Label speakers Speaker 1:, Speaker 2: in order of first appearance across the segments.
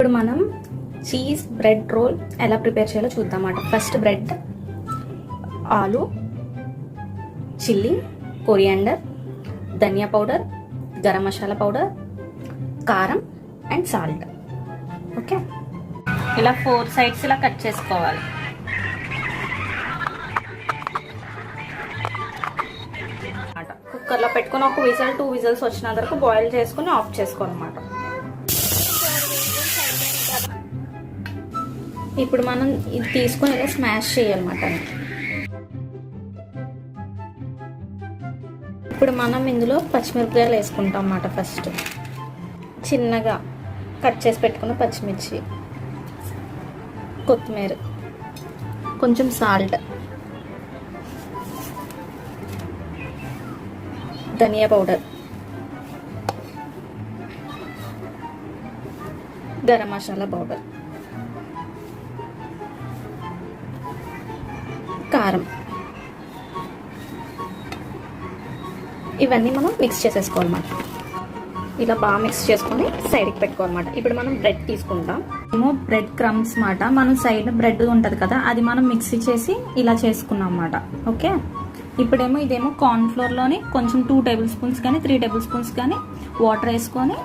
Speaker 1: ఇప్పుడు మనం cheese bread role ఎలా ప్రిపేర్ చేయాలో చూద్దాం. ఫస్ట్ బ్రెడ్, ఆలు, చిల్లీ, కొరియాండర్, ధనియా పౌడర్, గరం మసాలా పౌడర్, కారం అండ్ సాల్ట్. ఓకే, ఇలా 4 సైడ్స్ ఇలా కట్ చేసుకోవాలి. కుక్కర్లో పెట్టుకుని ఒక విజిల్ 2 విజిల్స్ వచ్చిన వరకు బాయిల్ చేసుకుని ఆఫ్ చేసుకోవాలన్నమాట. ఇప్పుడు మనం ఇది తీసుకొని ఇలా స్మాష్ చేయాలన్నమాట. ఇప్పుడు మనం ఇందులో పచ్చిమిరపకాయలు వేసుకుంటాం అన్నమాట. ఫస్ట్ చిన్నగా కట్ చేసి పెట్టుకున్న పచ్చిమిర్చి, కొత్తిమీర, కొంచెం సాల్ట్, ధనియా పౌడర్, గరం మసాలా పౌడర్, కారం, ఇవన్నీ మనం మిక్స్ చేసేసుకోవాలన్నమాట. ఇలా బాగా మిక్స్ చేసుకొని సైడ్కి పెట్టుకోవాలన్నమాట. ఇప్పుడు మనం బ్రెడ్ తీసుకుంటాం. ఏమో బ్రెడ్ క్రమ్స్ మాట, మనం సైడ్ బ్రెడ్ ఉంటుంది కదా, అది మనం మిక్సీ చేసి ఇలా చేసుకున్నాం అన్నమాట. ఓకే, ఇప్పుడేమో ఇదేమో కార్న్ఫ్లోర్లోని కొంచెం 2 టేబుల్ స్పూన్స్ కానీ 3 టేబుల్ స్పూన్స్ కానీ వాటర్ వేసుకొని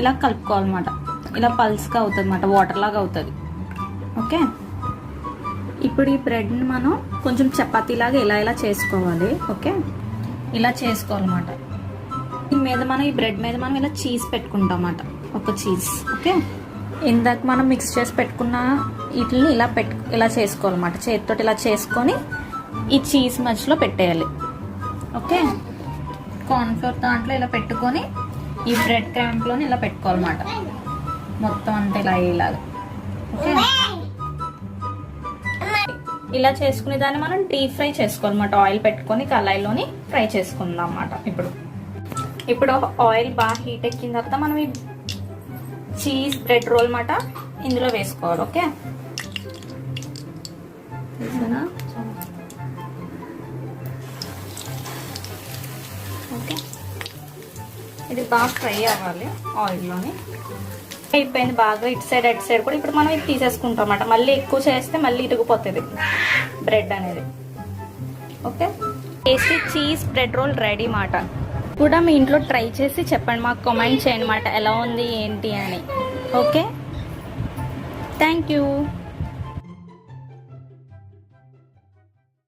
Speaker 1: ఇలా కలుపుకోవాలన్నమాట. ఇలా పల్స్గా అవుతుంది అన్నమాట, వాటర్ లాగా అవుతుంది. ఓకే, ఇప్పుడు ఈ బ్రెడ్ని మనం కొంచెం చపాతీలాగా ఇలా చేసుకోవాలి. ఓకే, ఇలా చేసుకోవాలన్నమాట. దీని మీద మనం ఈ బ్రెడ్ మీద మనం ఇలా చీజ్ పెట్టుకుంటాం అన్నమాట, ఒక చీజ్. ఓకే, ఇందాక మనం మిక్స్ చేసి పెట్టుకున్న వీటిని ఇలా చేసుకోవాలన్నమాట. చేతితో ఇలా చేసుకొని ఈ చీజ్ మధ్యలో పెట్టేయాలి. ఓకే, కార్న్ఫ్లోర్ దాంట్లో ఇలా పెట్టుకొని ఈ బ్రెడ్ క్రాంప్లోని ఇలా పెట్టుకోవాలన్నమాట. మొత్తం అంతా ఇలాగా. ఓకే, ఇలా చేసుకునే దాన్ని మనం డీప్ ఫ్రై చేసుకోవాలన్నమాట. ఆయిల్ పెట్టుకొని కళాయిలోని ఫ్రై చేసుకుందాం అన్నమాట. ఇప్పుడు ఆయిల్ బాగా హీట్ ఎక్కిన తర్వాత మనం ఈ చీజ్ బ్రెడ్ రోల్ మాట ఇందులో వేసుకోవాలి. ఓకే, ఓకే, ఇది బాగా ఫ్రై అవ్వాలి ఆయిల్లోని. అయిపోయింది బాగా, ఇటు సైడ్ అటు సైడ్ కూడా. ఇప్పుడు మనం ఇది తీసేసుకుంటాం అన్నమాట. మళ్ళీ ఎక్కువ చేస్తే మళ్ళీ ఇరిగిపోతుంది బ్రెడ్ అనేది. Okay, tasty cheese bread role ready మాట. కూడా మీ ఇంట్లో ట్రై చేసి చెప్పండి, మాకు కామెంట్ చేయండి మాట ఎలా ఉంది ఏంటి అని. Okay, thank you.